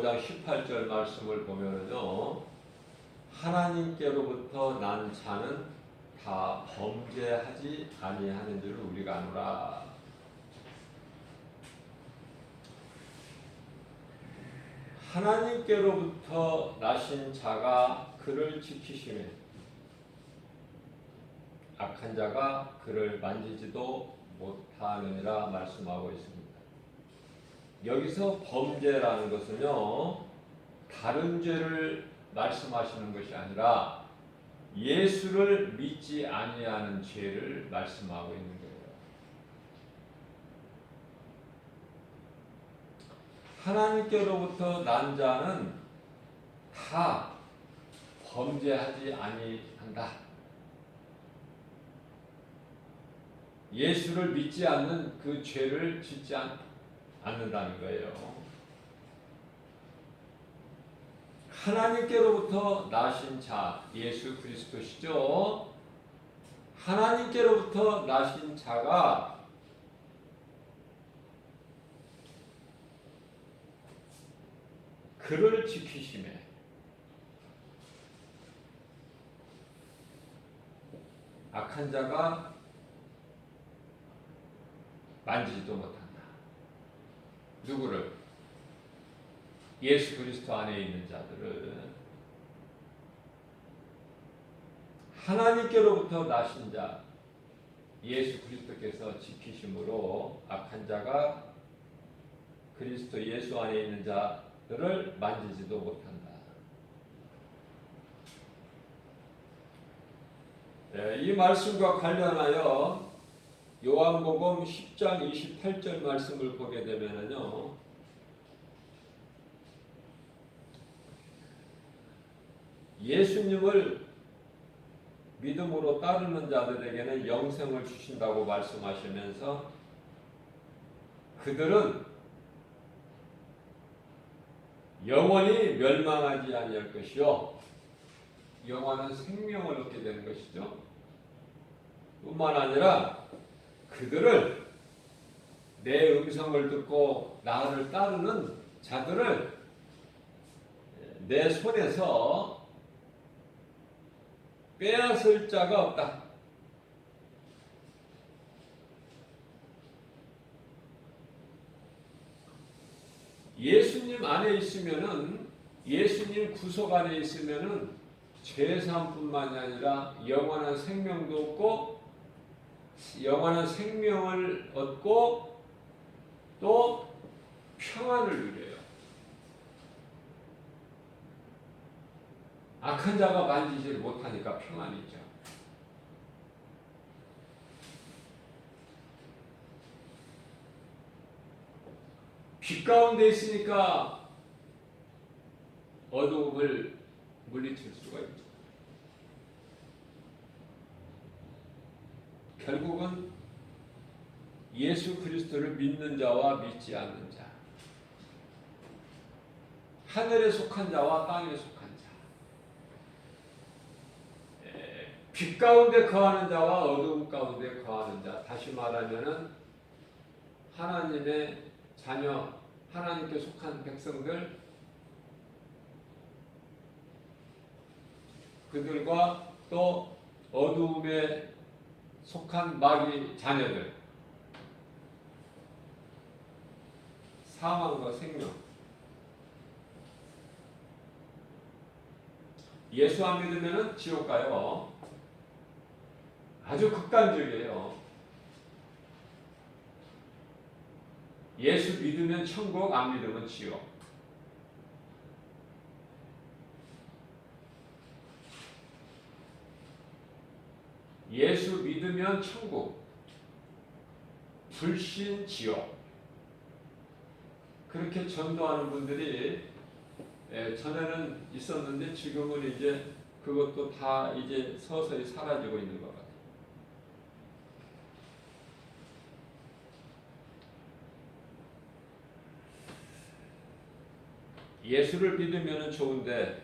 5장 18절 말씀을 보면은요, 하나님께로부터 난 자는 다 범죄하지 아니하는 줄 우리가 아노라. 하나님께로부터 나신 자가 그를 지키시매 악한 자가 그를 만지지도 못하느니라 말씀하고 있습니다. 여기서 범죄라는 것은요, 다른 죄를 말씀하시는 것이 아니라 예수를 믿지 아니하는 죄를 말씀하고 있는 거예요. 하나님께로부터 난 자는 다 범죄하지 아니한다. 예수를 믿지 않는 그 죄를 짓지 않는다는 거예요. 하나님께로부터 나신 자, 예수 그리스도시죠. 하나님께로부터 나신 자가 그를 지키심에 악한 자가 만지지도 못한다. 누구를? 예수 그리스도 안에 있는 자들을. 하나님께로부터 나신 자, 예수 그리스도께서 지키심으로 악한 자가 그리스도 예수 안에 있는 자들을 만지지도 못한다. 네, 이 말씀과 관련하여 요한복음 10장 28절 말씀을 보게 되면요, 예수님을 믿음으로 따르는 자들에게는 영생을 주신다고 말씀하시면서 그들은 영원히 멸망하지 아니할 것이요 영원한 생명을 얻게 되는 것이죠. 뿐만 아니라 그들을 내 음성을 듣고 나를 따르는 자들을 내 손에서 빼앗을 자가 없다. 예수님 안에 있으면은, 예수님 구속 안에 있으면은 죄사함뿐만이 아니라 영원한 생명도 얻고 영원한 생명을 얻고 또 평안을 누려요. 악한 자가 만지지 못하니까 평안이죠. 빛 가운데 있으니까 어두움을 물리칠 수가 있죠. 결국은 예수 그리스도를 믿는 자와 믿지 않는 자, 하늘에 속한 자와 땅에 속한 자, 빛 가운데 거하는 자와 어두움 가운데 거하는 자, 다시 말하면은 하나님의 자녀, 하나님께 속한 백성들, 그들과 또 어두움에 속한 마귀 자녀들, 사망과 생명. 예수 안 믿으면 지옥 가요. 아주 극단적이에요. 예수 믿으면 천국, 안 믿으면 지옥. 예수 믿으면 천국, 불신 지옥. 그렇게 전도하는 분들이 전에는 있었는데 지금은 이제 그것도 다 이제 서서히 사라지고 있는 것 같아요. 예수를 믿으면 좋은데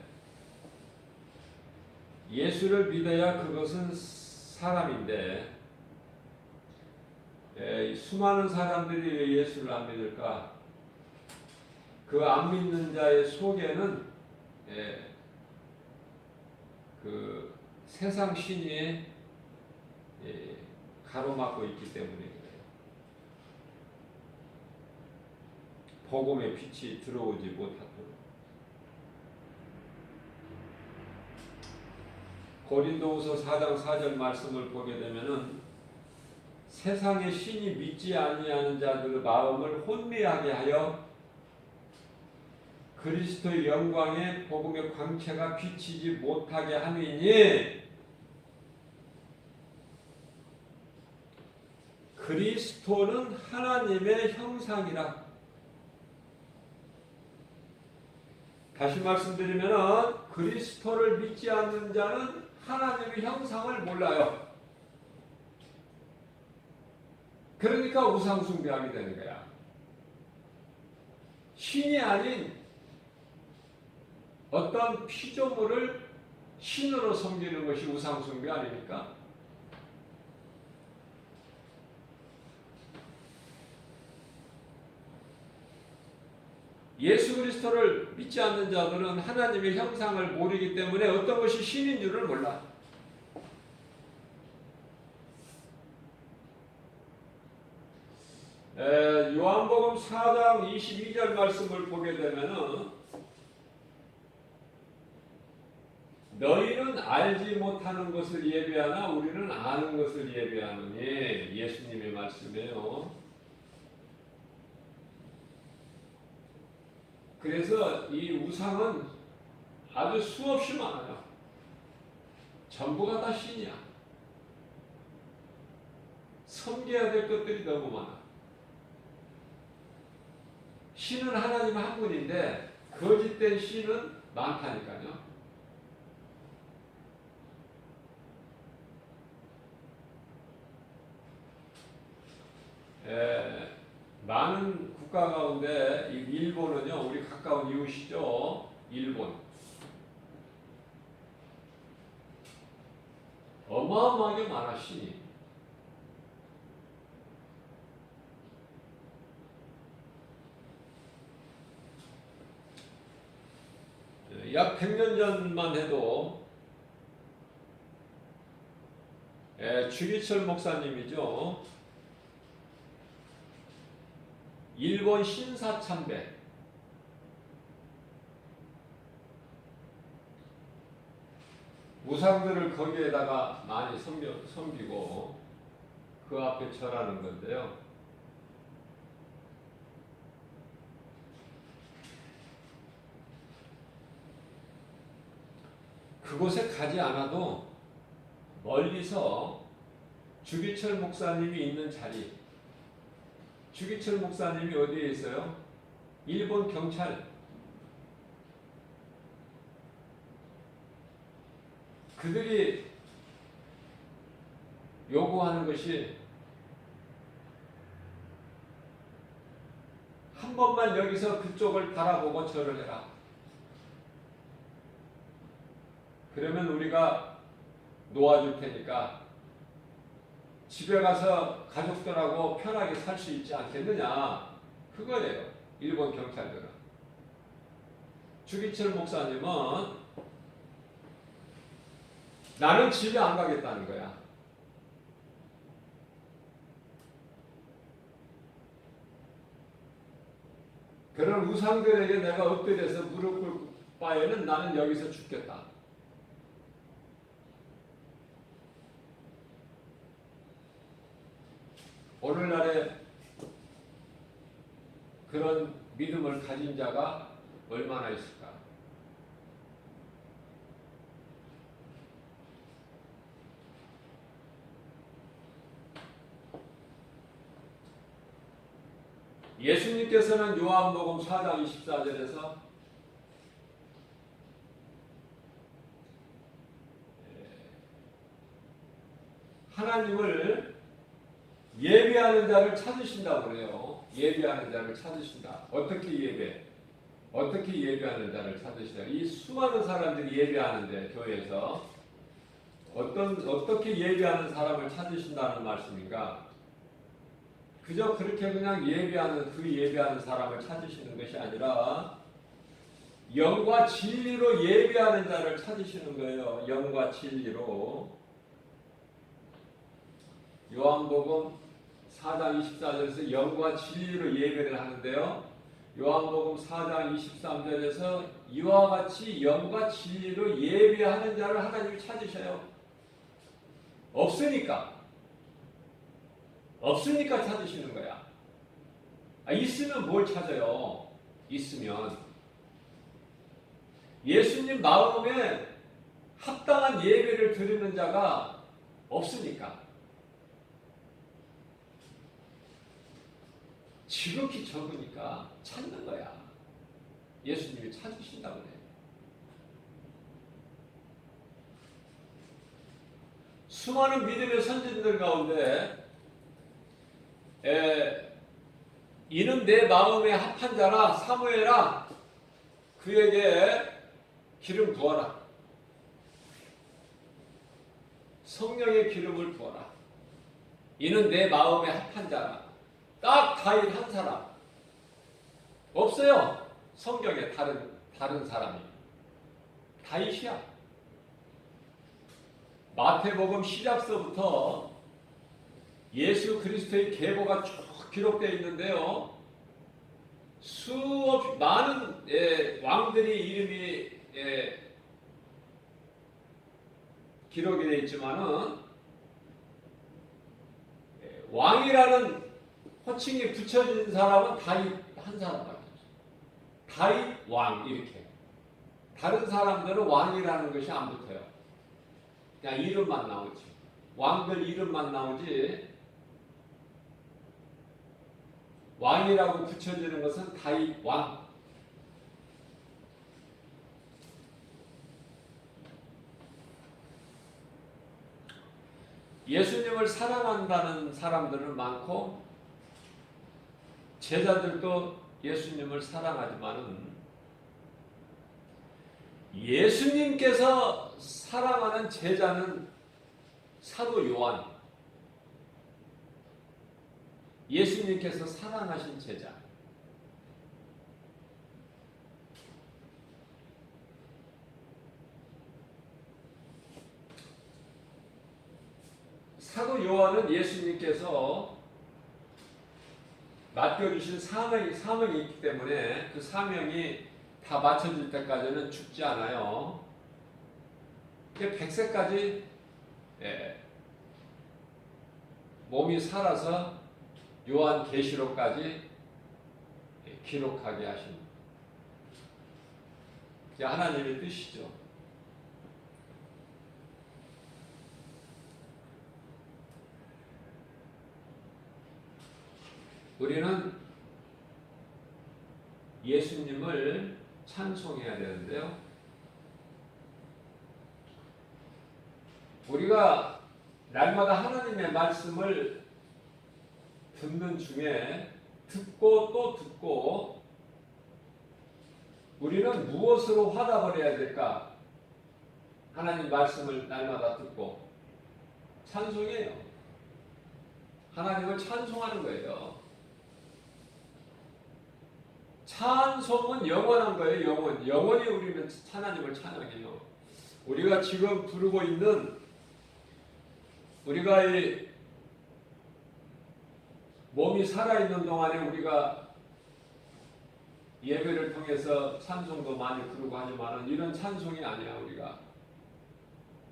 예수를 믿어야 그것은 사람인데 수많은 사람들이 왜 예수를 안 믿을까? 그 안 믿는 자의 속에는 그 세상 신이 가로막고 있기 때문에 그래요. 복음의 빛이 들어오지 못하도록. 고린도후서 4장 4절 말씀을 보게 되면은 세상의 신이 믿지 아니하는 자들의 마음을 혼미하게 하여 그리스도의 영광의 복음의 광채가 비치지 못하게 함이니 그리스도는 하나님의 형상이라. 다시 말씀드리면 그리스도를 믿지 않는 자는 하나님의 형상을 몰라요. 그러니까 우상 숭배하게 되는 거야. 신이 아닌 어떤 피조물을 신으로 섬기는 것이 우상 숭배 아닙니까? 예수 그리스도를 믿지 않는 자들은 하나님의 형상을 모르기 때문에 어떤 것이 신인 줄을 몰라. 요한복음 4장 22절 말씀을 보게 되면은 너희는 알지 못하는 것을 예배하나 우리는 아는 것을 예배하느니, 예수님의 말씀이에요. 그래서 이 우상은 아주 수없이 많아요. 전부가 다 신이야. 섬겨야 될 것들이 너무 많아. 신은 하나님 한 분인데 거짓된 신은 많다니까요. 많은 국가 가운데 일본은요, 우리 가까운 이웃이죠. 일본. 어마어마하게 많아, 신이. 약 100년 전만 해도 주기철 목사님이죠. 일본 신사참배 우상들을 거기에다가 많이 섬기고 그 앞에 절하는 건데요. 그곳에 가지 않아도 멀리서 주기철 목사님이 있는 자리, 주기철 목사님이 어디에 있어요? 일본 경찰. 그들이 요구하는 것이 한 번만 여기서 그쪽을 바라보고 절을 해라. 그러면 우리가 놓아줄 테니까 집에 가서 가족들하고 편하게 살 수 있지 않겠느냐. 그거예요. 일본 경찰들은. 주기철 목사님은 나는 집에 안 가겠다는 거야. 그런 우상들에게 내가 엎드려서 무릎 꿇을 바에는 나는 여기서 죽겠다. 오늘날에 그런 믿음을 가진 자가 얼마나 있을까? 예수님께서는 요한복음 4장 24절에서 하나님을 예배하는 자를 찾으신다고 그래요. 예배하는 자를 찾으신다. 어떻게 예배하는 자를 찾으시냐? 이 수많은 사람들이 예배하는데 교회에서 어떻게 예배하는 사람을 찾으신다는 말씀인가? 그저 그렇게 그냥 예배하는 사람을 찾으시는 것이 아니라 영과 진리로 예배하는 자를 찾으시는 거예요. 영과 진리로. 요한복음 4장 24절에서 영과 진리로 예배를 하는데요. 요한복음 4장 23절에서 이와 같이 영과 진리로 예배하는 자를 하나님이 찾으셔요. 없으니까 찾으시는 거야. 있으면 뭘 찾아요? 있으면 예수님 마음에 합당한 예배를 드리는 자가 없으니까 지극히 적으니까 찾는 거야. 예수님이 찾으신다고 그래. 수많은 믿음의 선진들 가운데 이는 내 마음에 합한 자라 사무엘아 그에게 기름 부어라. 성령의 기름을 부어라. 이는 내 마음에 합한 자라. 딱 다윗 한 사람. 없어요. 성경에 다른 사람이. 다윗이야. 마태복음 시작서부터 예수 그리스도의 계보가 쭉 기록되어 있는데요. 수없이 많은 왕들이 이름이 기록이 되어 있지만은 왕이라는 호칭이 붙여진 사람은 다윗 한 사람밖에 없어요. 다윗 왕 이렇게. 다른 사람들은 왕이라는 것이 안 붙어요. 그냥 이름만 나오지. 왕들 이름만 나오지. 왕이라고 붙여지는 것은 다윗 왕. 예수님을 사랑한다는 사람들은 많고 제자들도 예수님을 사랑하지만은 예수님께서 사랑하는 제자는 사도 요한. 예수님께서 사랑하신 제자. 사도 요한은 예수님께서 맡겨주신 사명이 있기 때문에 그 사명이 다 맞춰질 때까지는 죽지 않아요. 100세까지 몸이 살아서 요한계시록까지 기록하게 하신 그게 하나님의 뜻이죠. 우리는 예수님을 찬송해야 되는데요. 우리가 날마다 하나님의 말씀을 듣는 중에 듣고 또 듣고 우리는 무엇으로 화답을 해야 될까? 하나님 말씀을 날마다 듣고 찬송해요. 하나님을 찬송하는 거예요. 찬송은 영원한 거예요. 영원히 우리는 하나님을 찬양해요. 우리가 지금 부르고 있는 우리가 이 몸이 살아있는 동안에 우리가 예배를 통해서 찬송도 많이 부르고 하지만 이런 찬송이 아니야. 우리가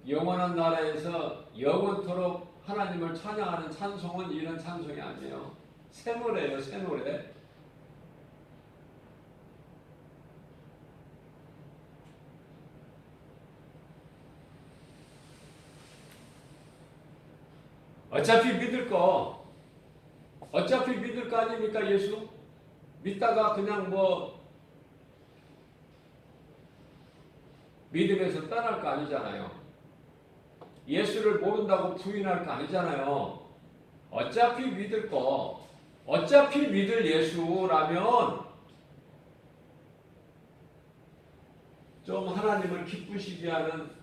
영원한 나라에서 영원토록 하나님을 찬양하는 찬송은 이런 찬송이 아니에요. 새 노래예요. 새 노래. 어차피 믿을 거 아닙니까? 예수 믿다가 그냥 믿음에서 떠날 거 아니잖아요. 예수를 모른다고 부인할 거 아니잖아요. 어차피 믿을 거, 어차피 믿을 예수라면 좀 하나님을 기쁘시게 하는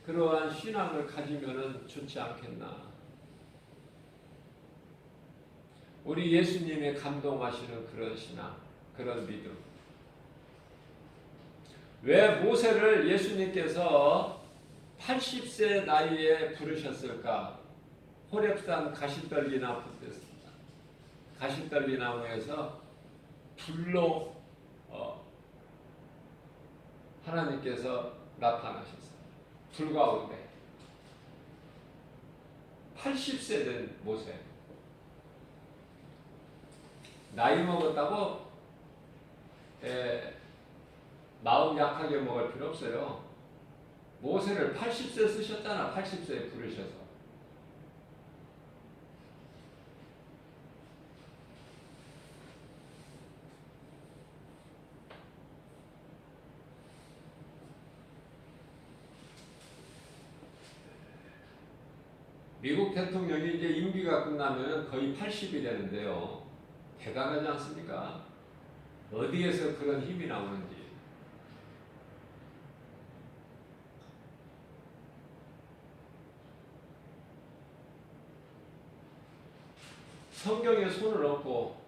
그러한 신앙을 가지면은 좋지 않겠나. 우리 예수님의 감동하시는 그런 신앙, 그런 믿음. 왜 모세를 예수님께서 80세 나이에 부르셨을까? 호렙산 가시떨기 나무에서 불로 하나님께서 나타나셨어요. 불 가운데 80세 된 모세. 나이 먹었다고 마음 약하게 먹을 필요 없어요. 모세를 80세 쓰셨잖아. 80세에 부르셔서. 미국 대통령이 이제 임기가 끝나면 거의 80이 되는데요. 대단하지 않습니까? 어디에서 그런 힘이 나오는지. 성경에 손을 얹고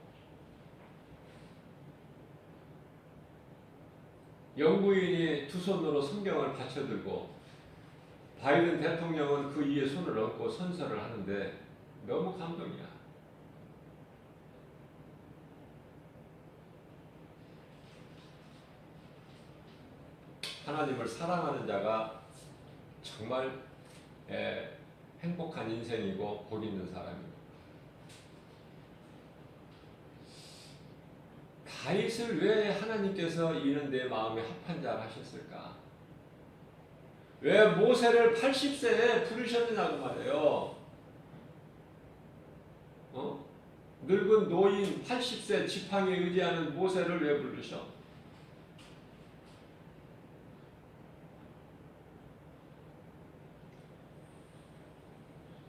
영부인이 두 손으로 성경을 받쳐들고 바이든 대통령은 그 위에 손을 얹고 선서를 하는데 너무 감동이야. 하나님을 사랑하는 자가 정말 행복한 인생이고 복 있는 사람입니다. 다윗을 왜 하나님께서 이는 내 마음에 합한 자를 하셨을까? 왜 모세를 80세에 부르셨느냐고 말이에요. 늙은 노인 80세 지팡이에 의지하는 모세를 왜 부르셔?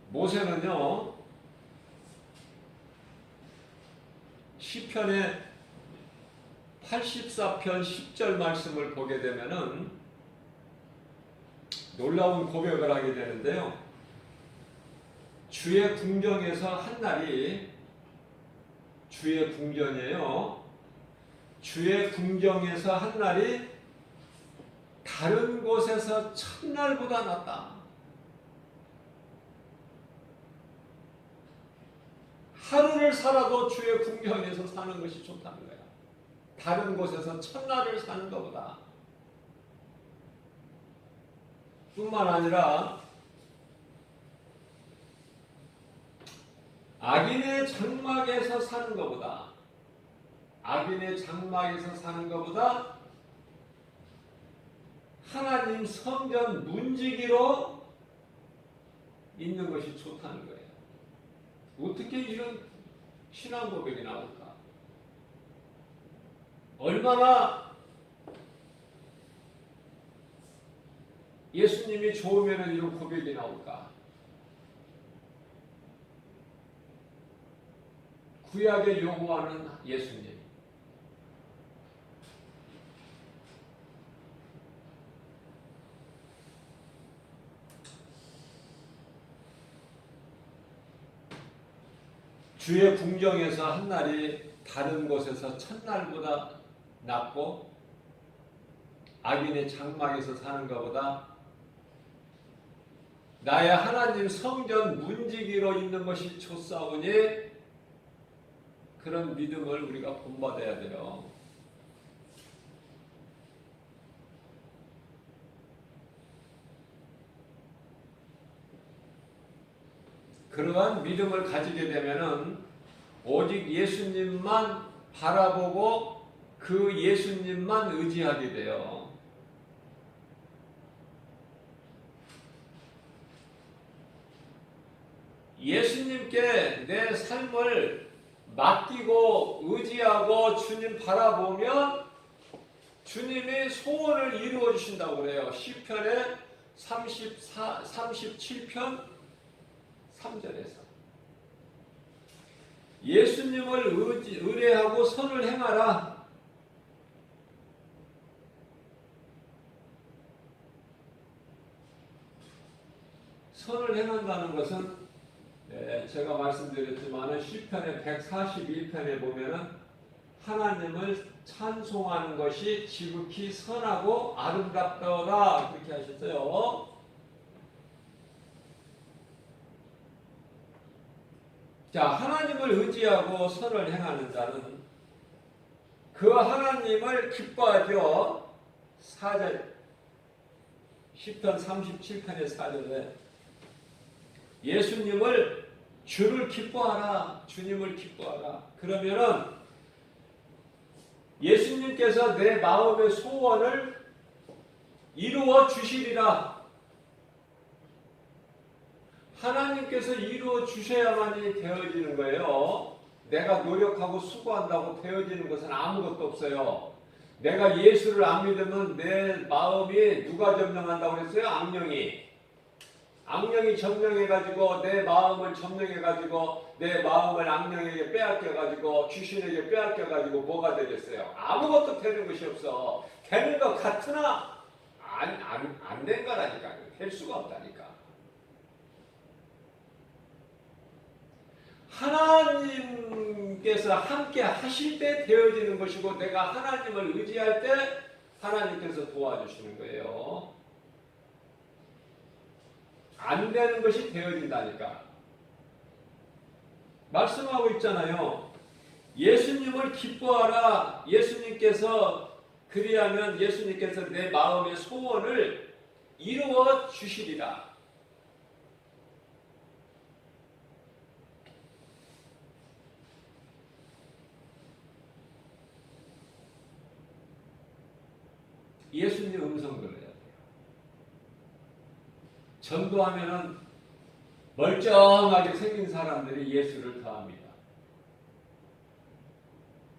모세는요, 시편의 84편 10절 말씀을 보게 되면은 놀라운 고백을 하게 되는데요. 주의 궁정에서 한 날이 주의 궁전이에요. 주의 궁정에서 한 날이 다른 곳에서 첫날보다 낫다. 하루를 살아도 주의 궁정에서 사는 것이 좋다는 거야. 다른 곳에서 첫날을 사는 것보다. 뿐만 아니라 악인의 장막에서 사는 것보다 하나님 성전 문지기로 있는 것이 좋다는 거예요. 어떻게 이런 신앙 고백이 나올까? 얼마나 예수님이 좋으면 이런 고백이 나올까? 구약에 요구하는 예수님. 주의 궁정에서 한 날이 다른 곳에서 첫날보다 낫고 악인의 장막에서 사는 것보다 나의 하나님 성전 문지기로 있는 것이 좋사오니 그런 믿음을 우리가 본받아야 돼요. 그러한 믿음을 가지게 되면은 오직 예수님만 바라보고 그 예수님만 의지하게 돼요. 예수님께 내 삶을 맡기고 의지하고 주님 바라보면 주님이 소원을 이루어 주신다고 그래요. 시편의 37편 3절에서 예수님을 의뢰하고 선을 행하라. 선을 행한다는 것은 네, 제가 말씀드렸지만은 시편의 141편에 보면은 하나님을 찬송하는 것이 지극히 선하고 아름답더라 그렇게 하셨어요. 자, 하나님을 의지하고 선을 행하는 자는 그 하나님을 기뻐하죠. 4절 시편 37편의 4절에 예수님을 주를 기뻐하라. 주님을 기뻐하라. 그러면은 예수님께서 내 마음의 소원을 이루어 주시리라. 하나님께서 이루어 주셔야만이 되어지는 거예요. 내가 노력하고 수고한다고 되어지는 것은 아무것도 없어요. 내가 예수를 안 믿으면 내 마음이 누가 점령한다고 그랬어요? 악령이. 악령이 점령해가지고 내 마음을 점령해가지고 내 마음을 악령에게 빼앗겨가지고 귀신에게 빼앗겨가지고 뭐가 되겠어요? 아무것도 되는 것이 없어. 되는 것 같으나 안 된 거라니까. 될 수가 없다니까. 하나님께서 함께 하실 때 되어지는 것이고 내가 하나님을 의지할 때 하나님께서 도와주시는 거예요. 안 되는 것이 되어진다니까. 말씀하고 있잖아요. 예수님을 기뻐하라. 예수님께서 그리하면 예수님께서 내 마음의 소원을 이루어 주시리라. 예수님 음성 들어야 돼요. 전도하면은 멀쩡하게 생긴 사람들이 예수를 더합니다.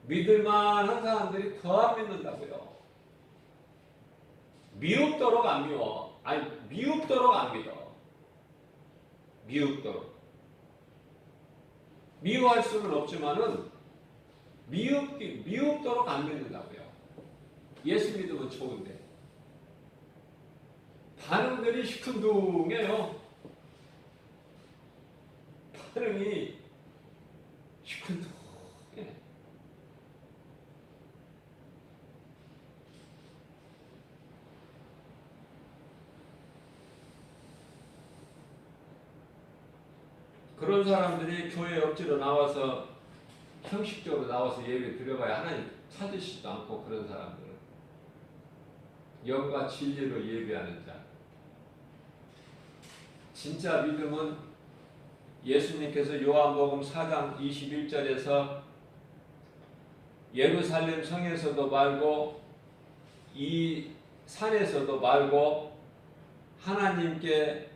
믿을만한 사람들이 더 안 믿는다고요. 미흡도록 안 미워. 아니 미흡도록 안 믿어. 미흡도록. 미워할 수는 없지만은 미흡도록 안 믿는다고요. 예수 믿으면 좋은데 반응들이 시큰둥해요. 반응이 시큰둥해. 그런 사람들이 교회 억지로 나와서 형식적으로 나와서 예배 드려봐야 하나님 찾으시지도 않고 그런 사람들은 영과 진리로 예배하는 자. 진짜 믿음은 예수님께서 요한복음 4장 21절에서 예루살렘 성에서도 말고 이 산에서도 말고 하나님께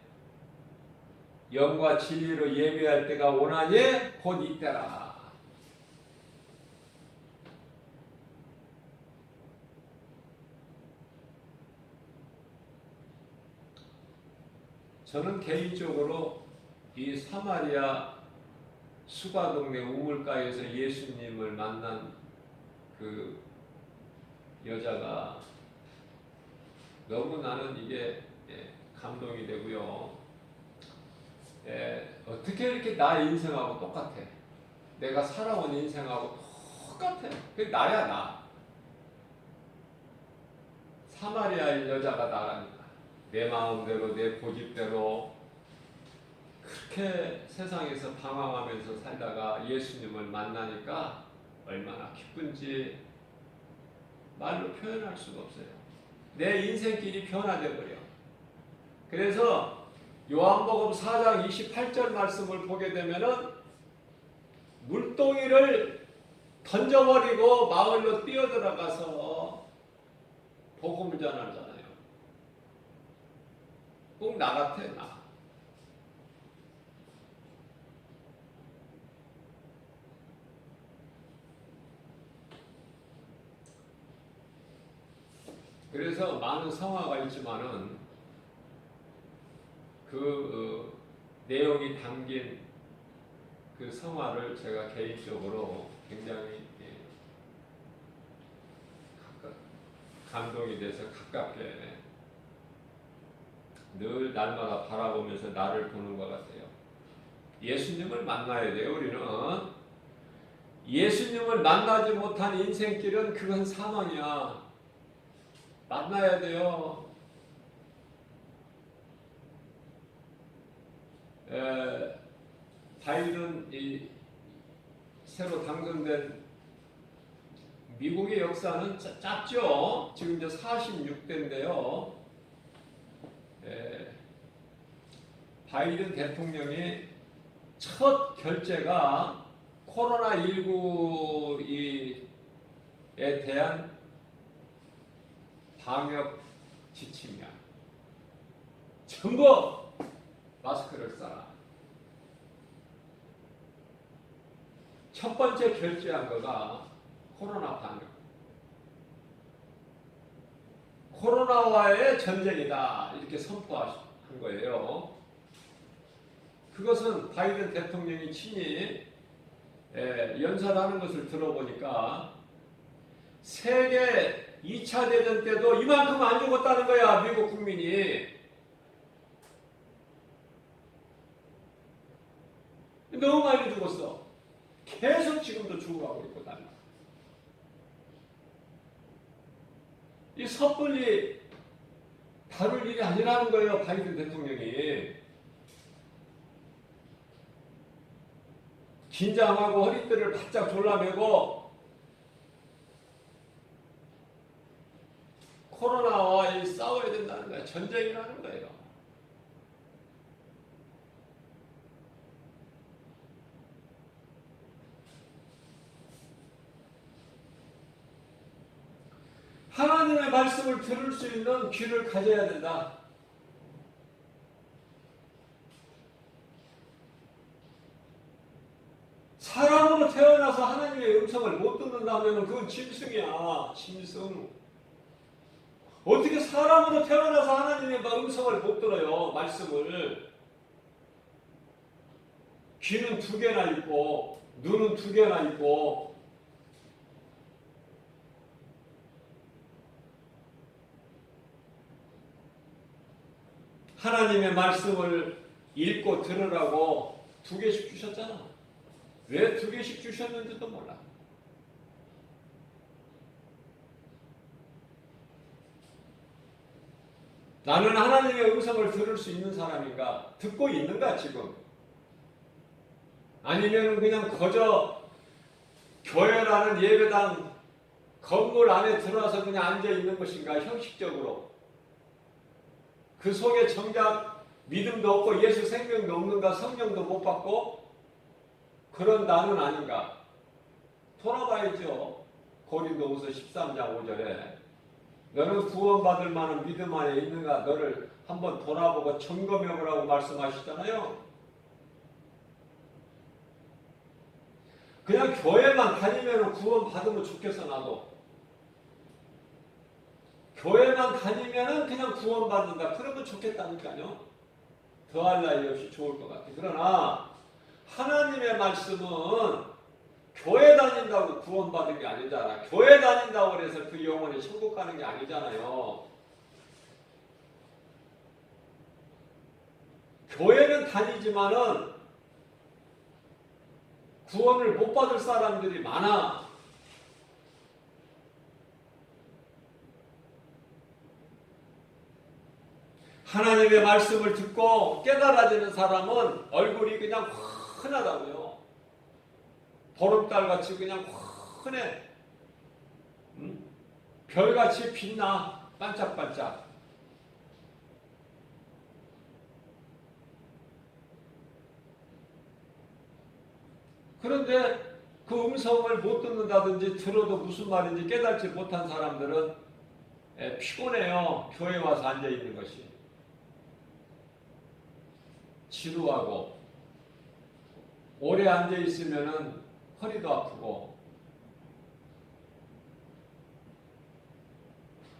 영과 진리로 예배할 때가 오나니 곧 이때라. 저는 개인적으로 이 사마리아 수가동네 우물가에서 예수님을 만난 그 여자가 너무 나는 이게 감동이 되고요. 어떻게 이렇게 나의 인생하고 똑같아? 내가 살아온 인생하고 똑같아. 그게 나야 나. 사마리아 여자가 나라니까. 내 마음대로 내 고집대로 그렇게 세상에서 방황하면서 살다가 예수님을 만나니까 얼마나 기쁜지 말로 표현할 수가 없어요. 내 인생길이 변화돼 버려. 그래서 요한복음 4장 28절 말씀을 보게 되면은 물동이를 던져버리고 마을로 뛰어들어가서 복음을 전하잖아요. 꼭 나 같아, 나. 그래서 많은 성화가 있지만은 그 내용이 담긴 그 성화를 제가 개인적으로 굉장히 감동이 돼서 가깝게 늘 날마다 바라보면서 나를 보는 것 같아요. 예수님을 만나야 돼요. 우리는 예수님을 만나지 못한 인생길은 그건 사망이야. 만나야 돼요. 바이든 새로 당선된 미국의 역사는 짧죠. 지금 이제 46대인데요. 바이든 대통령의 첫 결재가 코로나19에 대한 방역 지침이야. 전부 마스크를 써라. 첫 번째 결재한 거가 코로나 방역. 코로나와의 전쟁이다. 이렇게 선포한 거예요. 그것은 바이든 대통령이 친히 연설하는 것을 들어보니까 세계 2차 대전 때도 이만큼 안 죽었다는 거야. 미국 국민이. 너무 많이 죽었어. 계속 지금도 죽어가고 있고 나는. 이 섣불리 다룰 일이 아니라는 거예요. 바이든 대통령이. 긴장하고 허리띠를 바짝 졸라매고 코로나와 싸워야 된다는 거예요. 전쟁이라는 거예요. 하나님의 말씀을 들을 수 있는 귀를 가져야 된다. 사람으로 태어나서 하나님의 음성을 못 듣는다면 그건 짐승이야. 짐승. 어떻게 사람으로 태어나서 하나님의 음성을 못 들어요. 말씀을. 귀는 2개나 있고 눈은 2개나 있고 하나님의 말씀을 읽고 들으라고 2개씩 주셨잖아. 왜 2개씩 주셨는지도 몰라. 나는 하나님의 음성을 들을 수 있는 사람인가? 듣고 있는가 지금? 아니면 그냥 거저 교회라는 예배당 건물 안에 들어와서 그냥 앉아 있는 것인가? 형식적으로. 그 속에 정작 믿음도 없고 예수 생명도 없는가? 성령도 못 받고 그런 나는 아닌가? 돌아봐야죠. 고린도후서 13장 5절에 너는 구원받을 만한 믿음 안에 있는가? 너를 한번 돌아보고 점검해보라고 말씀하시잖아요. 그냥 교회만 다니면 구원받으면 좋겠어. 나도. 교회만 다니면 그냥 구원받는다. 그러면 좋겠다니까요. 더할 나위 없이 좋을 것 같아요. 그러나 하나님의 말씀은 교회 다닌다고 구원받은 게 아니잖아. 교회 다닌다고 해서 그 영혼이 천국 가는 게 아니잖아요. 교회는 다니지만은 구원을 못 받을 사람들이 많아. 하나님의 말씀을 듣고 깨달아지는 사람은 얼굴이 그냥 환하다고요. 보름달같이 그냥 환해. 별같이 빛나. 반짝반짝. 그런데 그 음성을 못 듣는다든지 들어도 무슨 말인지 깨닫지 못한 사람들은 피곤해요. 교회 와서 앉아있는 것이. 지루하고 오래 앉아있으면 허리도 아프고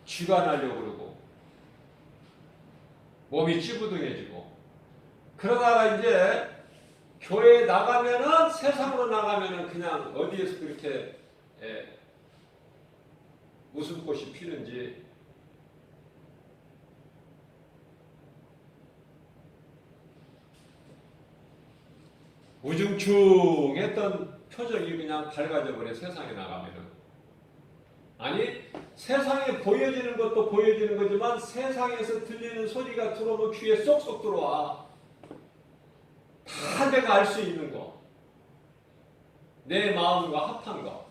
쥐가 나려고 그러고 몸이 찌부둥해지고 그러다가 이제 교회에 나가면은 세상으로 나가면은 그냥 어디에서 그렇게 웃음꽃이 피는지 우중충했던 표정이 그냥 밝아져 버려. 세상에 나가면은. 아니 세상에 보여지는 것도 보여지는 거지만 세상에서 들리는 소리가 들어오면 귀에 쏙쏙 들어와. 다 내가 알 수 있는 거. 내 마음과 합한 거.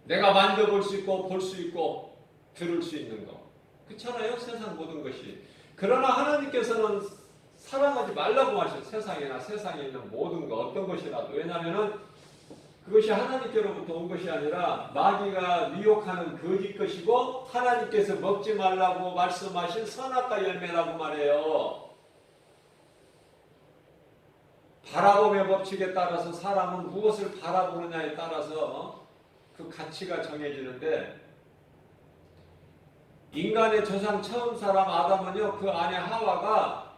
내가 만져볼 수 있고 볼 수 있고 들을 수 있는 거. 그렇잖아요. 세상 모든 것이. 그러나 하나님께서는 사랑하지 말라고 하셔. 세상이나 세상에 있는 모든 거 어떤 것이라도. 왜냐하면 그것이 하나님께로부터 온 것이 아니라 마귀가 미혹하는 거짓 것이고 하나님께서 먹지 말라고 말씀하신 선악과 열매라고 말해요. 바라봄의 법칙에 따라서 사람은 무엇을 바라보느냐에 따라서 그 가치가 정해지는데 인간의 조상 처음 사람 아담은요, 그 아내 하와가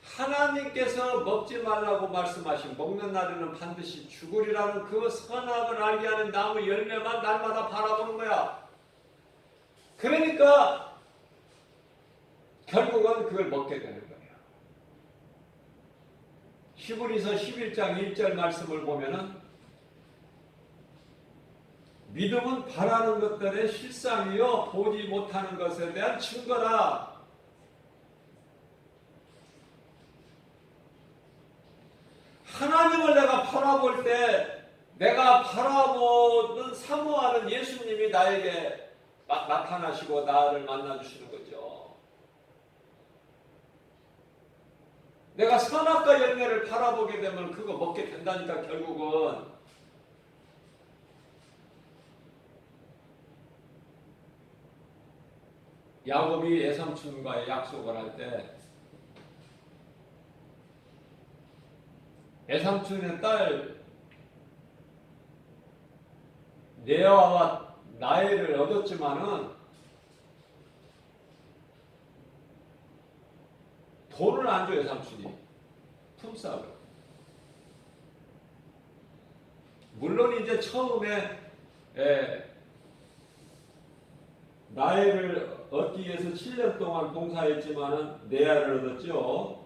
하나님께서 먹지 말라고 말씀하신 먹는 날에는 반드시 죽으리라는 그 선악을 알게 하는 나무 열매만 날마다 바라보는 거야. 그러니까 결국은 그걸 먹게 되는 거예요. 히브리서 11장 1절 말씀을 보면은 믿음은 바라는 것들의 실상이요 보지 못하는 것에 대한 증거라. 하나님을 내가 바라볼 때 내가 바라보는 사모하는 예수님이 나에게 나타나시고 나를 만나주시는 거죠. 내가 선악과 열매를 바라보게 되면 그거 먹게 된다니까. 결국은 야곱이 외삼촌과의 약속을 할 때 외삼촌의 딸 레아와 라헬을 얻었지만은 돈을 안 줘. 외삼촌이 품삯을. 물론 이제 처음에 라헬을 얻기 위해서 7년 동안 봉사했지만은 레아를 얻었죠.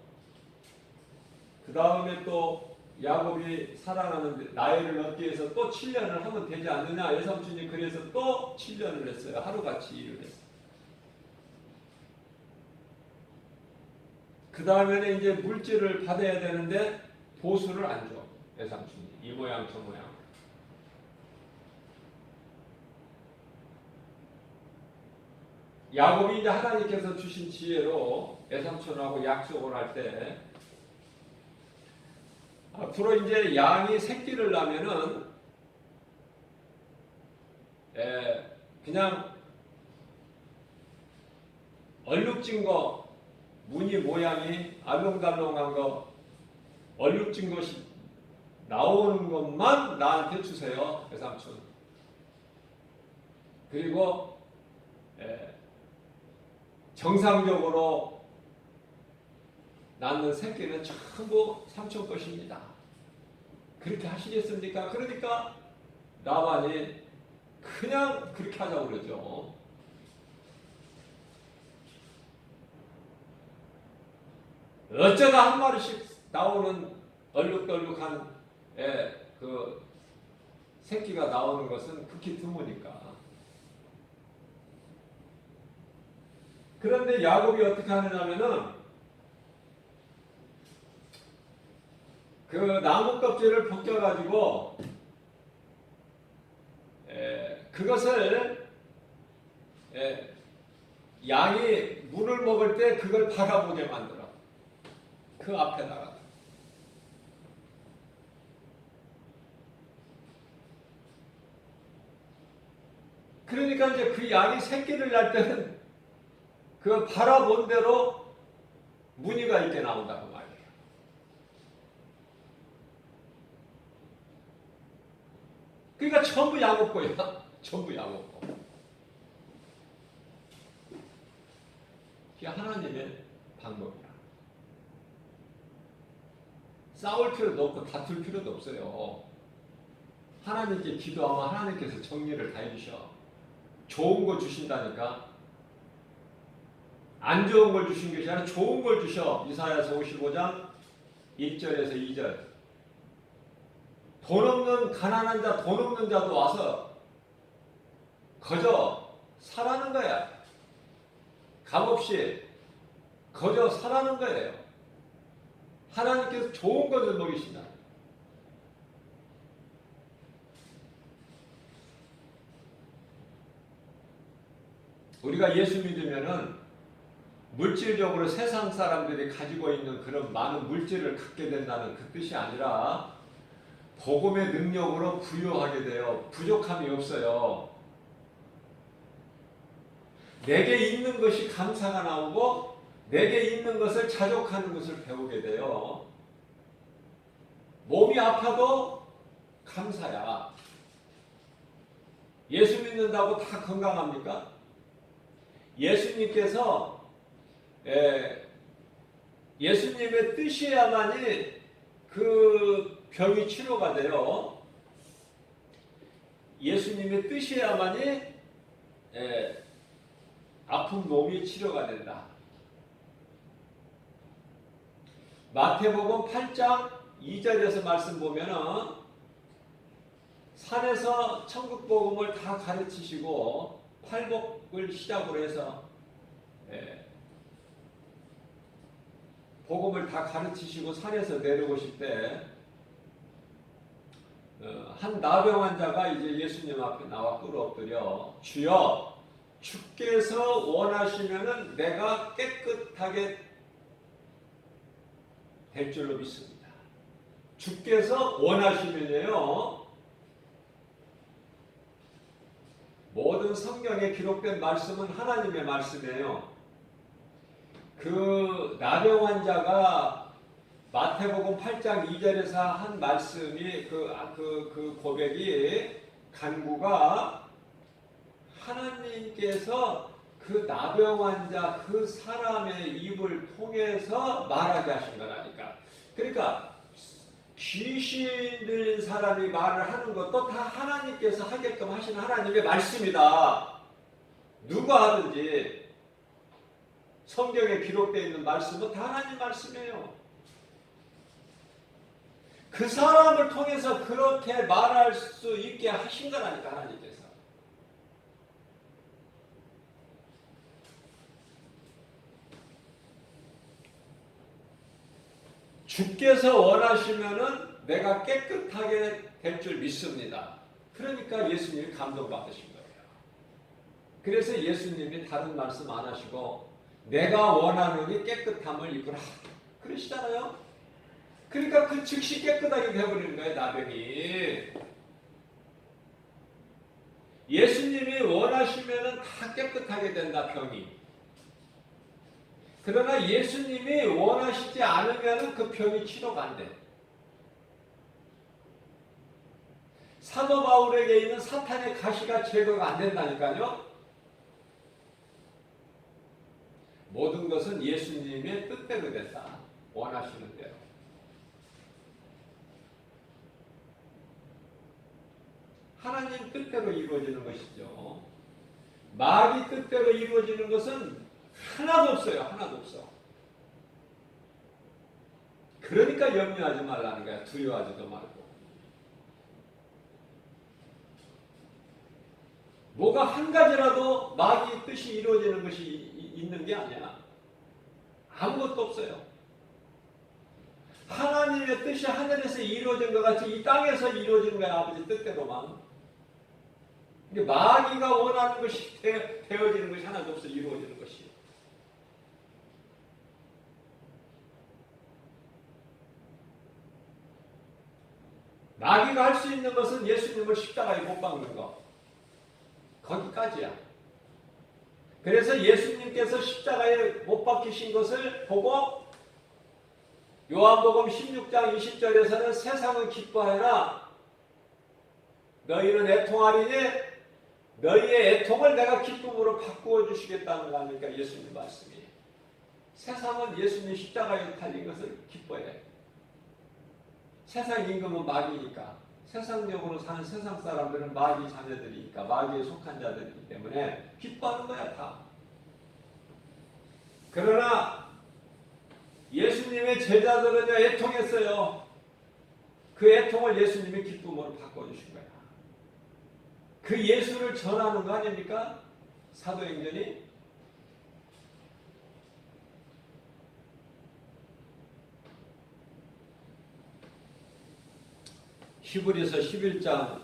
그 다음에 또 야곱이 사랑하는 라헬을 얻기 위해서 또 7년을 하면 되지 않느냐. 외삼촌이 그래서 또 7년을 했어요. 하루같이 일을 했어요. 그 다음에는 이제 물질을 받아야 되는데 보수를 안 줘. 외삼촌이. 이 모양 저 모양. 야곱이 이제 하나님께서 주신 지혜로 외삼촌하고 약속을 할 때 앞으로 이제 양이 새끼를 낳으면은 그냥 얼룩진 거, 무늬 모양이 알롱달롱한 거, 얼룩진 것이 나오는 것만 나한테 주세요. 외삼촌. 그리고 정상적으로 낳는 새끼는 전부 삼촌 것입니다. 그렇게 하시겠습니까? 그러니까 라반이 그냥 그렇게 하자고 그러죠. 어쩌다 한 마리씩 나오는 얼룩덜룩한 그 새끼가 나오는 것은 극히 드무니까. 그런데 야곱이 어떻게 하느냐면은 그 나무 껍질을 벗겨가지고 그것을 양이 물을 먹을 때 그걸 바라보게 만들어. 그 앞에다가. 그러니까 이제 그 양이 새끼를 낳을 때는 그 바라본 대로 무늬가 있게 나온다고 말이에요. 그러니까 전부 야곱 거야. 전부 야곱 거. 이게 하나님의 방법이야. 싸울 필요도 없고 다툴 필요도 없어요. 하나님께 기도하면 하나님께서 정리를 다 해주셔. 좋은 거 주신다니까. 안 좋은 걸 주신 것이 아니라 좋은 걸 주셔. 이사야서 55장 1절에서 2절. 돈 없는 가난한 자, 돈 없는 자도 와서 거저 사라는 거야. 값없이 거저 사라는 거예요. 하나님께서 좋은 것을 먹이신다. 우리가 예수 믿으면은 물질적으로 세상 사람들이 가지고 있는 그런 많은 물질을 갖게 된다는 그 뜻이 아니라 복음의 능력으로 부유하게 돼요. 부족함이 없어요. 내게 있는 것이 감사가 나오고 내게 있는 것을 자족하는 것을 배우게 돼요. 몸이 아파도 감사야. 예수 믿는다고 다 건강합니까? 예수님께서 예수님의 뜻이야만이 그 병이 치료가 돼요. 예수님의 뜻이야만이 아픈 몸이 치료가 된다. 마태복음 8장 2절에서 말씀 보면은 산에서 천국 복음을 다 가르치시고 팔복을 시작으로 해서 복음을 다 가르치시고 산에서 내려오실 때 한 나병 환자가 이제 예수님 앞에 나와 꿇어엎드려 주여 주께서 원하시면은 내가 깨끗하게 될 줄로 믿습니다. 주께서 원하시면요, 모든 성경에 기록된 말씀은 하나님의 말씀이에요. 그 나병 환자가 마태복음 8장 2절에서 한 말씀이 그 고백이 간구가 하나님께서 그 나병 환자 그 사람의 입을 통해서 말하게 하신 거라니까. 그러니까 귀신 들린 사람이 말을 하는 것도 다 하나님께서 하게끔 하신 하나님의 말씀이다. 누가 하든지 성경에 기록되어 있는 말씀은 다 하나님 말씀이에요. 그 사람을 통해서 그렇게 말할 수 있게 하신 거라니까, 하나님께서. 주께서 원하시면은 내가 깨끗하게 될 줄 믿습니다. 그러니까 예수님이 감동받으신 거예요. 그래서 예수님이 다른 말씀 안 하시고 내가 원하느니 깨끗함을 입으라 그러시잖아요. 그러니까 그 즉시 깨끗하게 되어버리는 거예요, 나병이. 예수님이 원하시면은 다 깨끗하게 된다, 병이. 그러나 예수님이 원하시지 않으면은 그 병이 치료가 안 돼. 사도 바울에게 있는 사탄의 가시가 제거가 안 된다니까요. 모든 것은 예수님의 뜻대로 된다. 원하시는 대로. 하나님 뜻대로 이루어지는 것이죠. 마귀 뜻대로 이루어지는 것은 하나도 없어요. 하나도 없어. 그러니까 염려하지 말라는 거야. 두려워하지도 말고. 뭐가 한 가지라도 마귀 뜻이 이루어지는 것이 있는 게 아니야. 아무것도 없어요. 하나님의 뜻이 하늘에서 이루어진 것 같이 이 땅에서 이루어지는 거야. 아버지 뜻대로만. 근데 마귀가 원하는 것이 되어지는 것이 하나도 없어. 이루어지는 것이. 마귀가 할 수 있는 것은 예수님을 십자가에 못 박는 거. 거기까지야. 그래서 예수님께서 십자가에 못 박히신 것을 보고 요한복음 16장 20절에서는 세상은 기뻐하여라. 너희는 애통하리니 너희의 애통을 내가 기쁨으로 바꾸어 주시겠다는 거 아닙니까? 예수님 말씀이. 세상은 예수님 십자가에 달린 것을 기뻐해. 세상 임금은 마귀니까. 세상적으로 사는 세상 사람들은 마귀 자녀들이니까 마귀에 속한 자들이기 때문에 기뻐하는 거야 다. 그러나 예수님의 제자들은요, 애통했어요. 그 애통을 예수님이 기쁨으로 바꿔주신 거야. 그 예수를 전하는 거 아닙니까? 사도행전이. 히브리서 11장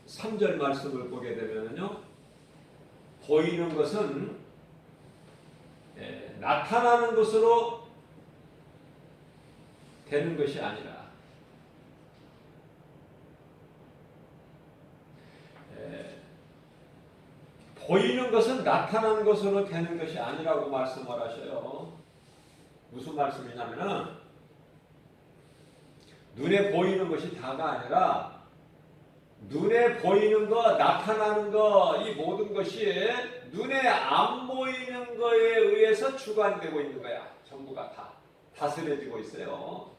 3절 말씀을 보게 되면요, 보이는 것은 나타나는 것으로 되는 것이 아니라 보이는 것은 나타나는 것으로 되는 것이 아니라고 말씀을 하셔요. 무슨 말씀이냐면은 눈에 보이는 것이 다가 아니라 눈에 보이는 거, 나타나는 거, 이 모든 것이 눈에 안 보이는 거에 의해서 주관되고 있는 거야. 전부가 다 다스려지고 있어요.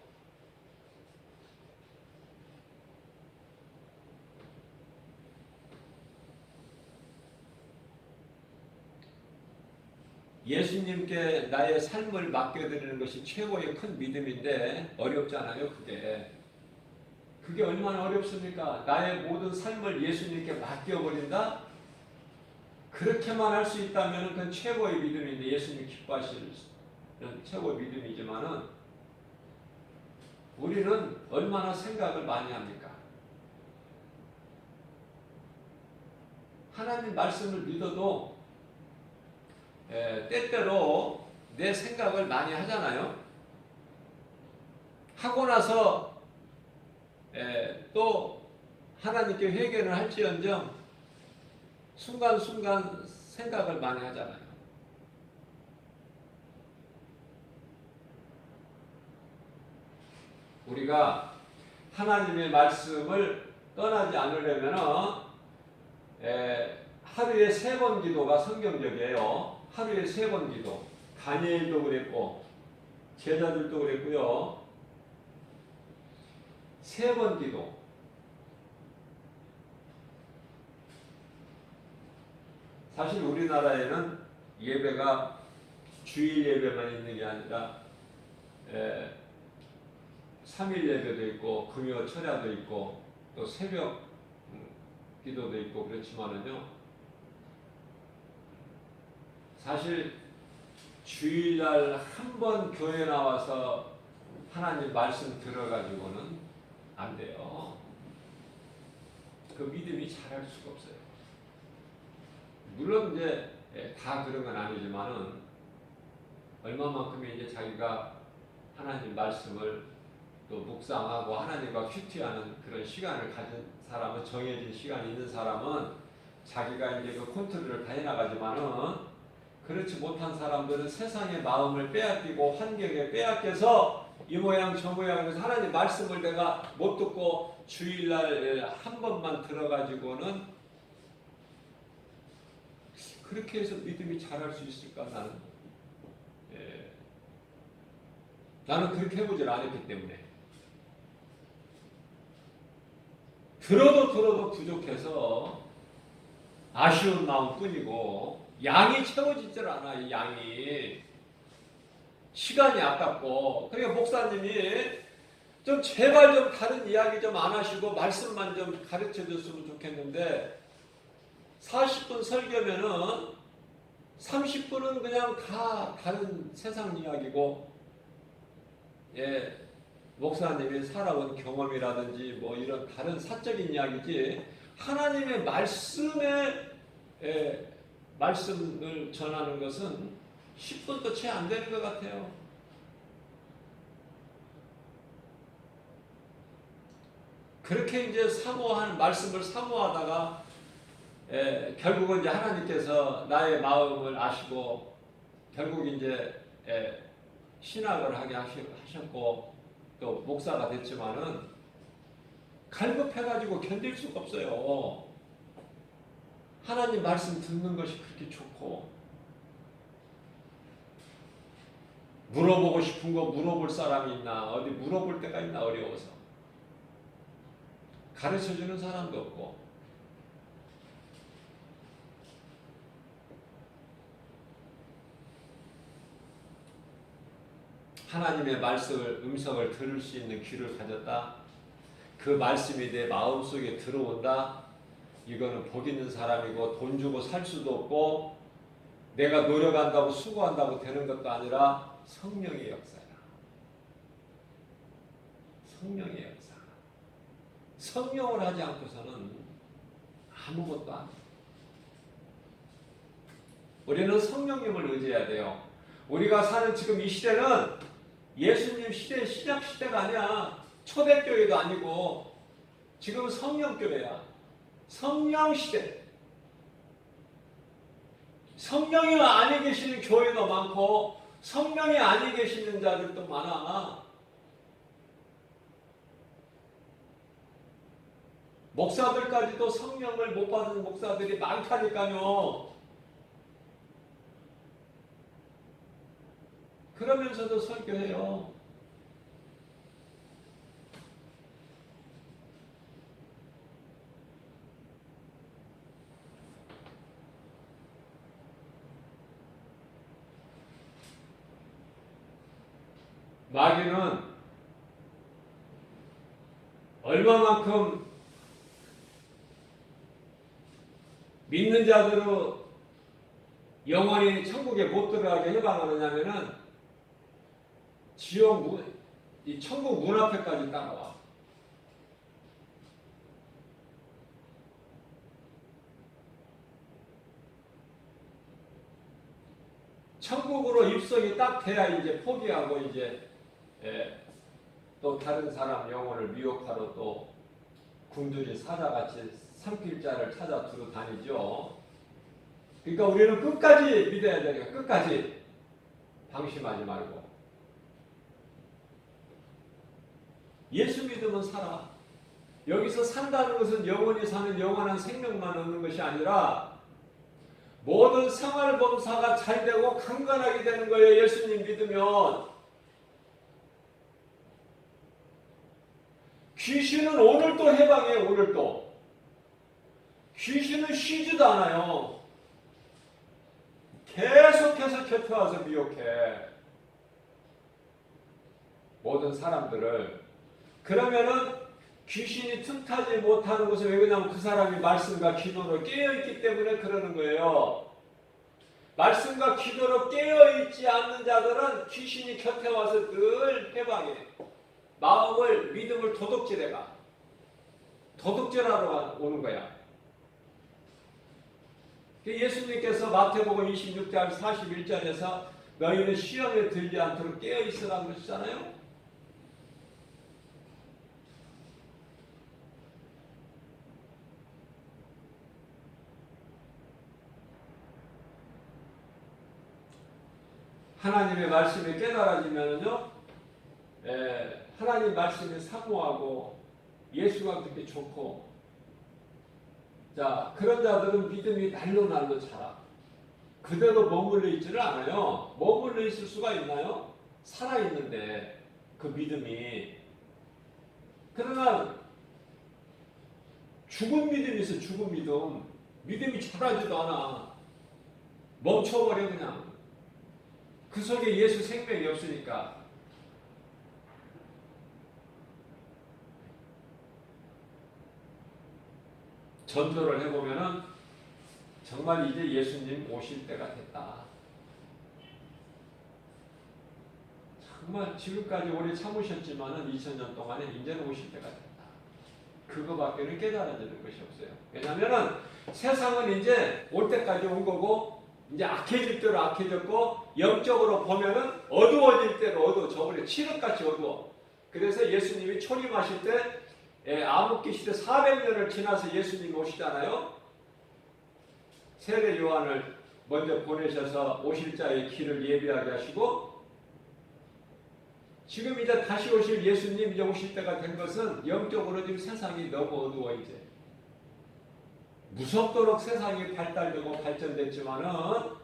예수님께 나의 삶을 맡겨드리는 것이 최고의 큰 믿음인데 어렵잖아요. 그게 얼마나 어렵습니까? 나의 모든 삶을 예수님께 맡겨버린다? 그렇게만 할 수 있다면 그건 최고의 믿음인데, 예수님 기뻐하시는 최고의 믿음이지만은 우리는 얼마나 생각을 많이 합니까? 하나님 말씀을 믿어도 때때로 내 생각을 많이 하잖아요. 하고 나서 또 하나님께 회개를 할지언정 순간순간 생각을 많이 하잖아요. 우리가 하나님의 말씀을 떠나지 않으려면 하루에 3번 기도가 성경적이에요. 하루에 3번 기도. 다니엘도 그랬고 제자들도 그랬고요. 3번 기도. 사실 우리나라에는 예배가 주일 예배만 있는 게 아니라 3일 예배도 있고 금요 철야도 있고 또 새벽 기도도 있고 그렇지만은요, 사실 주일날 한 번 교회 나와서 하나님 말씀 들어가지고는 안 돼요. 그 믿음이 자랄 수가 없어요. 물론 이제 다 그런 건 아니지만은 얼마만큼의 이제 자기가 하나님 말씀을 또 묵상하고 하나님과 큐티하는 그런 시간을 가진 사람은, 정해진 시간이 있는 사람은 자기가 이제 그 컨트롤을 다 해나가지만은, 그렇지 못한 사람들은 세상의 마음을 빼앗기고 환경에 빼앗겨서 이 모양 저 모양에서 하나님 말씀을 내가 못 듣고 주일날 한 번만 들어가지고는 그렇게 해서 믿음이 자랄 수 있을까? 나는 그렇게 해보질 않았기 때문에. 들어도 부족해서 아쉬운 마음뿐이고, 양이 채워지질 않아. 이 양이 시간이 아깝고. 그러니까 목사님이 좀 제발 좀 다른 이야기 좀 안 하시고 말씀만 좀 가르쳐 줬으면 좋겠는데, 40분 설교면은 30분은 그냥 다 다른 세상 이야기고, 목사님이 살아온 경험이라든지 뭐 이런 다른 사적인 이야기지, 하나님의 말씀을 전하는 것은 10분도 채 안 되는 것 같아요. 그렇게 이제 말씀을 사모하다가 결국은 이제 하나님께서 나의 마음을 아시고 결국 이제 신학을 하게 하셨고 또 목사가 됐지만은 갈급해가지고 견딜 수가 없어요. 하나님 말씀 듣는 것이 그렇게 좋고, 물어보고 싶은 거 물어볼 사람이 있나, 어디 물어볼 때가 있나 어려워서 가르쳐주는 사람도 없고. 하나님의 말씀을 음성을 들을 수 있는 귀를 가졌다. 그 말씀이 내 마음속에 들어온다. 이거는 복 있는 사람이고 돈 주고 살 수도 없고 내가 노력한다고 수고한다고 되는 것도 아니라 성령의 역사야. 성령의 역사. 성령을 하지 않고서는 아무것도 안 돼. 우리는 성령님을 의지해야 돼요. 우리가 사는 지금 이 시대는 예수님 시대 시작 시대가 아니야. 초대교회도 아니고 지금 성령교회야. 성령 시대. 성령이 아니 계시는 교회도 많고 성령이 아니 계시는 자들도 많아. 목사들까지도 성령을 못 받은 목사들이 많다니까요. 그러면서도 설교해요. 마귀는 얼마만큼 믿는 자들로 영원히 천국에 못 들어가게 해방하느냐면은 지옥 문, 이 천국 문 앞에까지 따라와. 천국으로 입성이 딱 돼야 이제 포기하고 이제 또 다른 사람 영혼을 미혹하러 또 궁둥이 사자같이 삼킬 자를 찾아 두루 다니죠. 그러니까 우리는 끝까지 믿어야 되니까 끝까지 방심하지 말고 예수 믿으면 살아. 여기서 산다는 것은 영원히 사는 영원한 생명만 얻는 것이 아니라 모든 생활 범사가 잘 되고 강건하게 되는 거예요. 예수님 믿으면. 귀신은 오늘도 해방해요. 오늘도. 귀신은 쉬지도 않아요. 계속해서 곁에 와서 미혹해. 모든 사람들을. 그러면은 귀신이 틈타지 못하는 것은 왜 그러냐면 그 사람이 말씀과 기도로 깨어있기 때문에 그러는 거예요. 말씀과 기도로 깨어있지 않는 자들은 귀신이 곁에 와서 늘 해방해. 마음을, 믿음을 도둑질해가. 도둑질하러 오는 거야. 예수님께서 마태복음 26장 41절에서 너희는 시험에 들지 않도록 깨어있으라고 그러시잖아요. 하나님의 말씀이 깨달아지면요, 하나님 말씀이 사모하고 예수가 그렇게 좋고, 자 그런 자들은 믿음이 날로 자라. 그대로 머물러 있지를 않아요. 머물러 있을 수가 있나요? 살아 있는데 그 믿음이. 그러나 죽은 믿음이 있어. 죽은 믿음. 믿음이 자라지도 않아. 멈춰버려 그냥. 그 속에 예수 생명이 없으니까. 전도를 해보면은 정말 이제 예수님 오실 때가 됐다. 정말 지금까지 오래 참으셨지만은 2000년 동안에 이제는 오실 때가 됐다. 그거밖에는 깨달아지는 것이 없어요. 왜냐하면은 세상은 이제 올 때까지 온 거고, 이제 악해질 대로 악해졌고, 영적으로 보면은 어두워질 대로 어두워져. 칠흑같이 어두워. 그래서 예수님이 초림하실 때 암흑기 시대 400년을 지나서 예수님이 오시잖아요. 세례 요한을 먼저 보내셔서 오실 자의 길을 예비하게 하시고, 지금 이제 다시 오실 예수님 이제 오실 때가 된 것은 영적으로 지금 세상이 너무 어두워. 이제 무섭도록 세상이 발달되고 발전됐지만은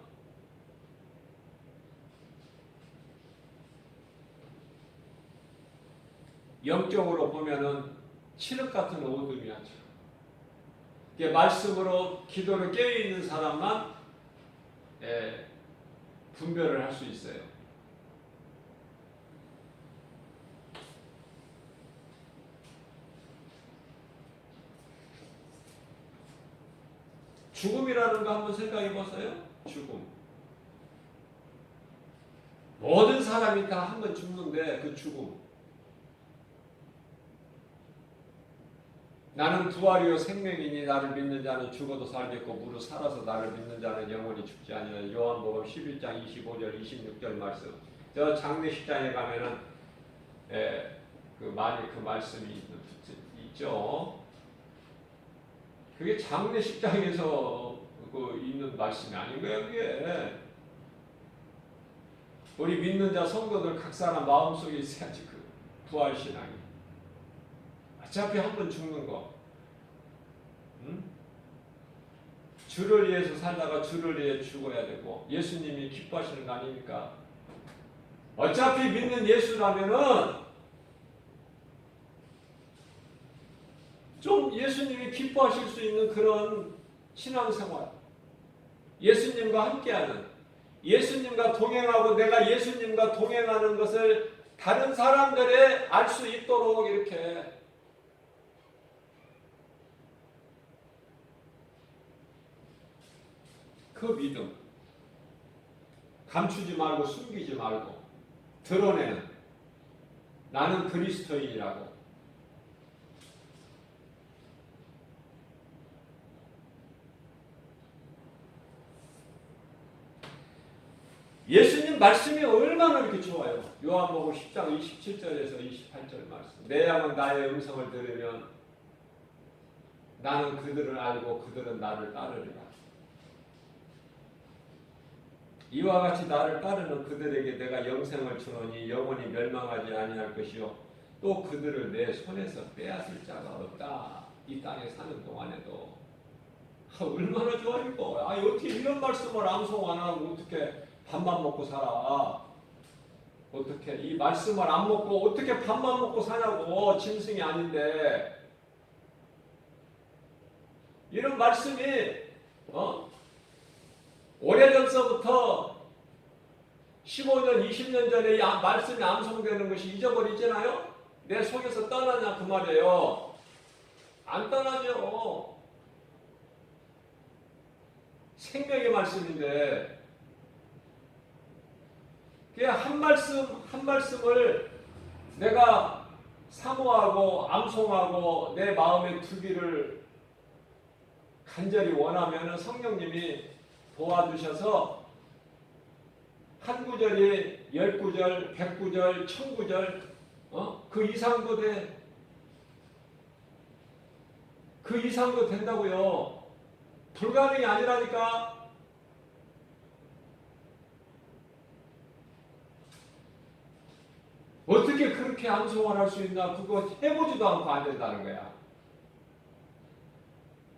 영적으로 보면은 칠흑 같은 어둠이야. 말씀으로 기도로 깨어있는 사람만 분별을 할 수 있어요. 죽음이라는 거 한번 생각해 보세요. 죽음. 모든 사람이 다 한 번 죽는데 그 죽음. 나는 부활이요 생명이니 나를 믿는 자는 죽어도 살겠고 무릇 살아서 나를 믿는 자는 영원히 죽지 아니하니. 요한복음 11장 25절 26절 말씀. 저 장례식장에 가면은 많이 그 말씀이 있죠. 그게 장례식장에서 있는 말씀이 아닌 거예요. 그게 우리 믿는 자 성도들 각 사람 마음속에 있어야지 그 부활 신앙이. 어차피 한 번 죽는 거. 응? 주를 위해서 살다가 주를 위해 죽어야 되고 예수님이 기뻐하시는 거 아닙니까? 어차피 믿는 예수라면은 좀 예수님이 기뻐하실 수 있는 그런 신앙생활, 예수님과 함께하는, 예수님과 동행하고 내가 예수님과 동행하는 것을 다른 사람들이 알 수 있도록 이렇게 그 믿음 감추지 말고 숨기지 말고 드러내는 나는 그리스도인이라고. 예수님 말씀이 얼마나 이렇게 좋아요. 요한복음 10장 27절에서 28절 말씀. 내 양은 나의 음성을 들으면 나는 그들을 알고 그들은 나를 따르리라. 이와 같이 나를 따르는 그들에게 내가 영생을 주노니 영원히 멸망하지 아니할 것이요 또 그들을 내 손에서 빼앗을 자가 없다. 이 땅에 사는 동안에도. 얼마나 좋아 이거. 어떻게 이런 말씀을 암송 안 하고 어떻게 밥만 먹고 살아. 어떻게 이 말씀을 안 먹고 어떻게 밥만 먹고 사냐고. 짐승이 아닌데. 이런 말씀이 오래전서부터 15년 20년 전에 이 말씀이 암송되는 것이 잊어버리잖아요. 내 속에서 떠나냐 그 말이에요. 안 떠나죠. 생명의 말씀인데 그냥 한 말씀을 내가 사모하고 암송하고 내 마음에 두기를 간절히 원하면 성령님이 도와주셔서 한 구절이 10구절, 100구절, 1000구절 그 이상도 돼. 그 이상도 된다고요. 불가능이 아니라니까. 어떻게 그렇게 암송을 할 수 있나? 그거 해보지도 않고 안 된다는 거야.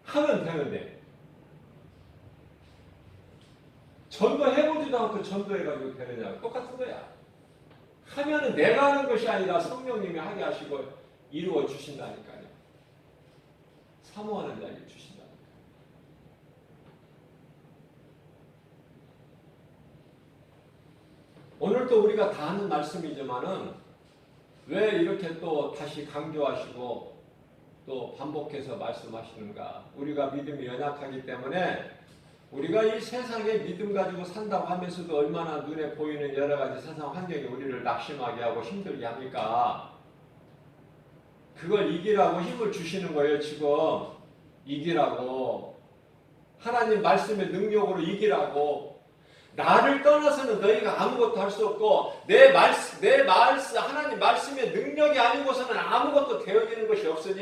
하면 되는데. 전도해보지도 않고 전도해가지고 되느냐? 똑같은 거야. 하면은 내가 하는 것이 아니라 성령님이 하게 하시고 이루어 주신다니까요. 사모하는 자에게 주신다니까. 오늘 또 우리가 다 하는 말씀이지만은 왜 이렇게 또 다시 강조하시고 또 반복해서 말씀하시는가? 우리가 믿음이 연약하기 때문에 우리가 이 세상에 믿음 가지고 산다고 하면서도 얼마나 눈에 보이는 여러 가지 세상 환경이 우리를 낙심하게 하고 힘들게 합니까? 그걸 이기라고 힘을 주시는 거예요. 지금 이기라고. 하나님 말씀의 능력으로 이기라고. 나를 떠나서는 너희가 아무것도 할 수 없고 내 말씀 하나님 말씀의 능력이 아니고서는 아무것도 되어지는 것이 없으니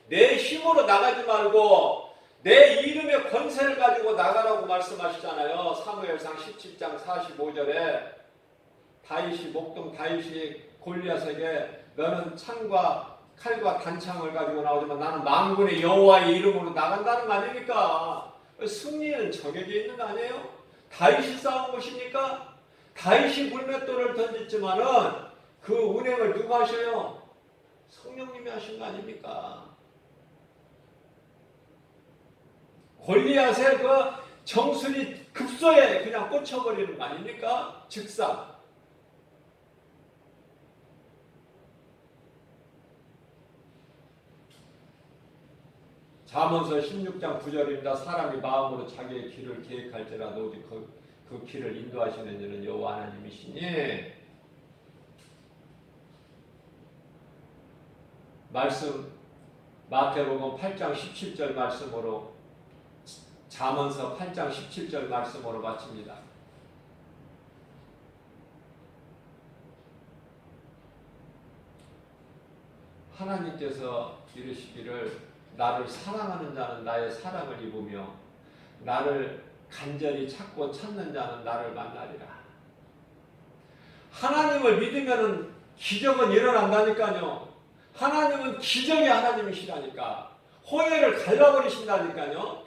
내 힘으로 나가지 말고 내 이름의 권세를 가지고 나가라고 말씀하시잖아요. 사무엘상 17장 45절에 목동 다윗이 골리앗에게 너는 창과 칼과 단창을 가지고 나오지만 나는 만군의 여호와의 이름으로 나간다는 거 아닙니까? 승리는 적에게 있는 거 아니에요? 다윗이 싸운 것입니까? 다윗이 물맷돌을 던졌지만은 그 운행을 누가 하셔요? 성령님이 하신 거 아닙니까? 골리앗의 그 정수리 급소에 그냥 꽂혀버리는 거 아닙니까? 즉사. 잠언서 16장 9절입니다. 사람이 마음으로 자기의 길을 계획할지라도 오직 그 길을 인도하시는 이는 여호와 하나님이시니. 말씀 마태복음 8장 17절 말씀으로, 잠언서 8장 17절 말씀으로 마칩니다. 하나님께서 이르시기를 나를 사랑하는 자는 나의 사랑을 입으며 나를 간절히 찾고 찾는 자는 나를 만나리라. 하나님을 믿으면 기적은 일어난다니까요. 하나님은 기적의 하나님이시라니까. 홍해를 갈라버리신다니까요.